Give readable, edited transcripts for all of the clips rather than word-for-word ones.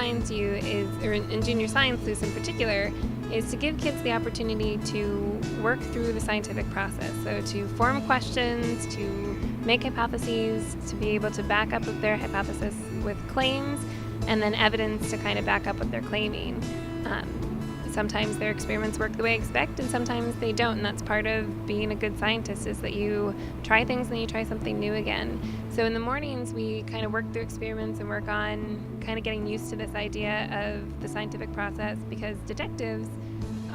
science U is, or in junior science Sleuths in particular, is to give kids the opportunity to work through the scientific process. So to form questions, to make hypotheses, to be able to back up their hypothesis with claims, and then evidence to kind of back up what they're claiming. Sometimes their experiments work the way I expect, and sometimes they don't, and that's part of being a good scientist, is that you try things and then you try something new again. So in the mornings we kind of work through experiments and work on kind of getting used to this idea of the scientific process, because detectives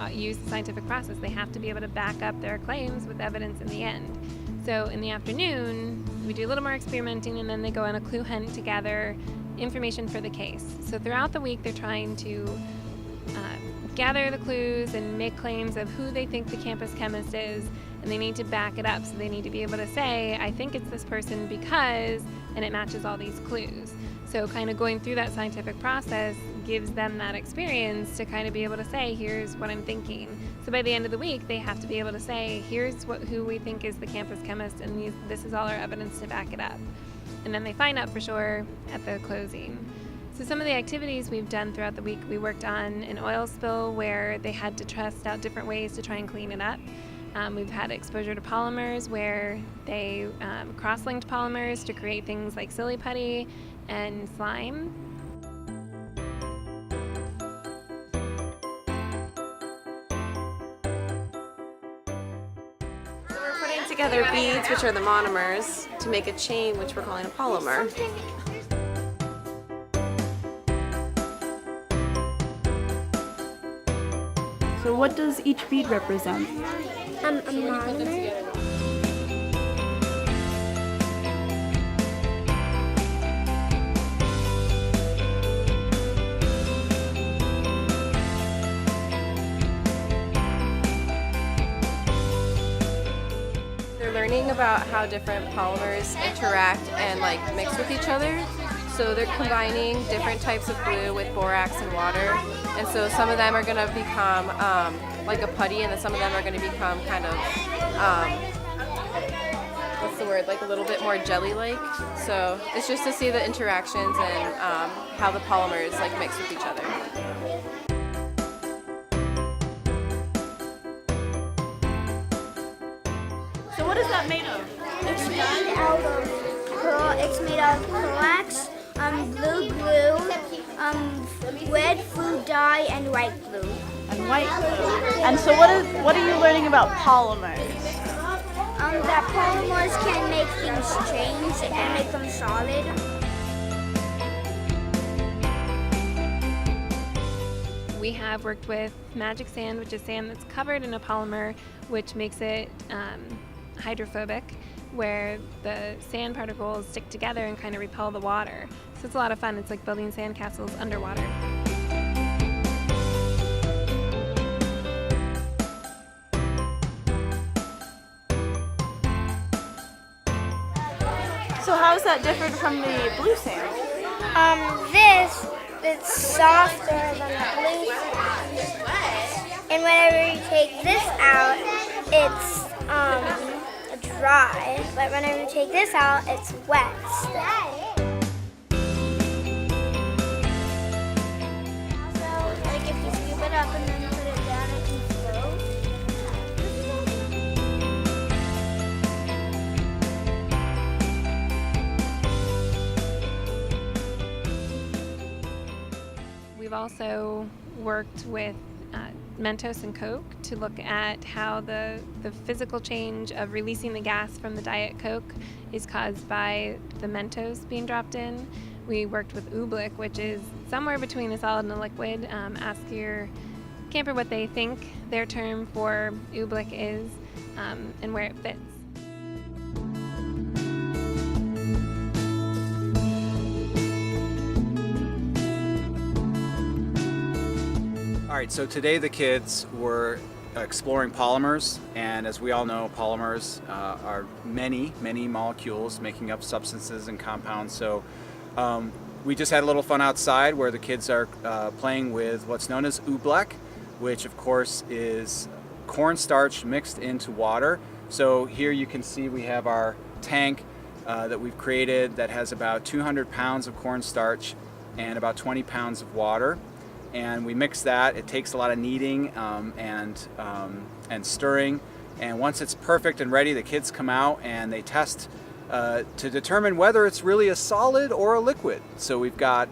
use the scientific process. They have to be able to back up their claims with evidence in the end. So in the afternoon we do a little more experimenting, and then they go on a clue hunt to gather information for the case. So throughout the week they're trying to gather the clues and make claims of who they think the campus chemist is, and they need to back it up. So they need to be able to say, I think it's this person because, and it matches all these clues. So kind of going through that scientific process gives them that experience to kind of be able to say, here's what I'm thinking. So by the end of the week they have to be able to say, here's who we think is the campus chemist, and this is all our evidence to back it up. And then they find out for sure at the closing. So some of the activities we've done throughout the week, we worked on an oil spill where they had to test out different ways to try and clean it up. We've had exposure to polymers where they cross-linked polymers to create things like silly putty and slime. So we're putting together beads, which are the monomers, to make a chain, which we're calling a polymer. So what does each bead represent? A monomer. They're learning about how different polymers interact and mix with each other. So they're combining different types of glue with borax and water. And so some of them are going to become like a putty, and then some of them are going to become kind of, what's the word, like a little bit more jelly-like. So it's just to see the interactions and how the polymers mix with each other. So what is that made of? It's made out of pearl. It's made out of pearlax, blue glue, red food dye, and white glue. And white glue. And so what are you learning about polymers? That polymers can make things change and make them solid. We have worked with magic sand, which is sand that's covered in a polymer, which makes it hydrophobic, where the sand particles stick together and kind of repel the water. So it's a lot of fun. It's like building sand castles underwater. So how is that different from the blue sand? It's softer than the blue sand. And whenever you take this out, it's dry. But whenever you take this out, it's wet. So, if you scoop it up and then put it down, it can float. We've also worked with Mentos and Coke to look at how the physical change of releasing the gas from the Diet Coke is caused by the Mentos being dropped in. We worked with oobleck, which is somewhere between a solid and a liquid. Ask your camper what they think their term for oobleck is and where it fits. All right, so today the kids were exploring polymers, and as we all know, polymers are many molecules making up substances and compounds. So we just had a little fun outside where the kids are playing with what's known as oobleck, which of course is cornstarch mixed into water. So here you can see we have our tank that we've created that has about 200 pounds of cornstarch and about 20 pounds of water. And we mix that. It takes a lot of kneading and stirring. And once it's perfect and ready, the kids come out and they test to determine whether it's really a solid or a liquid. So we've got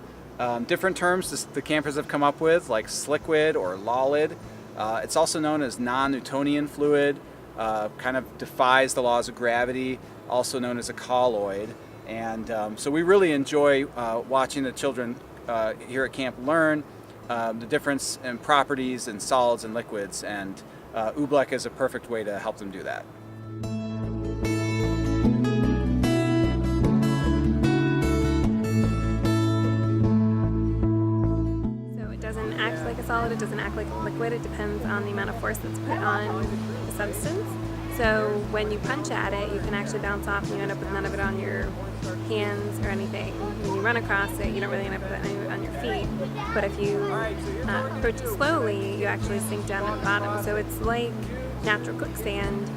different terms the campers have come up with, like sliquid or lolid. It's also known as non-Newtonian fluid, kind of defies the laws of gravity, also known as a colloid. And so we really enjoy watching the children here at camp learn the difference in properties in solids and liquids, and Oobleck is a perfect way to help them do that. Like a solid, it doesn't act like a liquid. It depends on the amount of force that's put on the substance. So when you punch at it, you can actually bounce off and you end up with none of it on your hands or anything. When you run across it, you don't really end up with it on your feet. But if you approach it slowly, you actually sink down to the bottom. So it's like natural quicksand.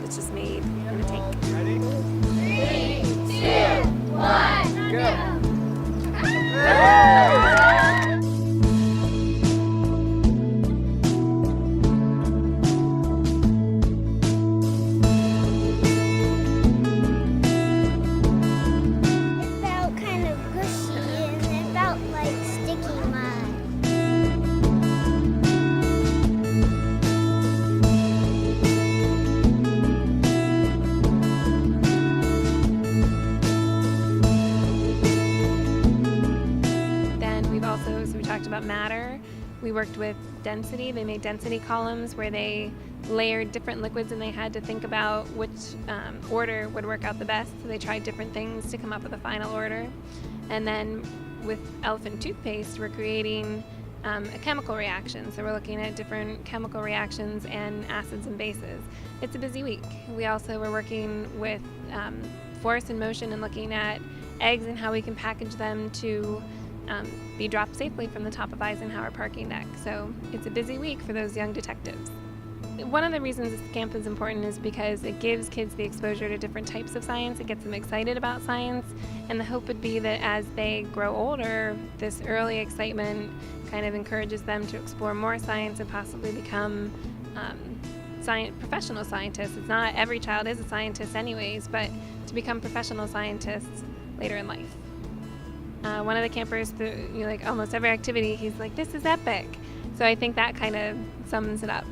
It's just made in a tank. Ready? 3, 2, 1, go! About matter. We worked with density. They made density columns where they layered different liquids and they had to think about which order would work out the best. So they tried different things to come up with a final order. And then with elephant toothpaste, we're creating a chemical reaction. So we're looking at different chemical reactions and acids and bases. It's a busy week. We also were working with force and motion and looking at eggs and how we can package them to be dropped safely from the top of Eisenhower parking deck. So it's a busy week for those young detectives. One of the reasons this camp is important is because it gives kids the exposure to different types of science. It gets them excited about science, and the hope would be that as they grow older, this early excitement kind of encourages them to explore more science and possibly become professional scientists. It's not every child is a scientist anyways, but to become professional scientists later in life. One of the campers, through like almost every activity, he's like, "This is epic." So I think that kind of sums it up.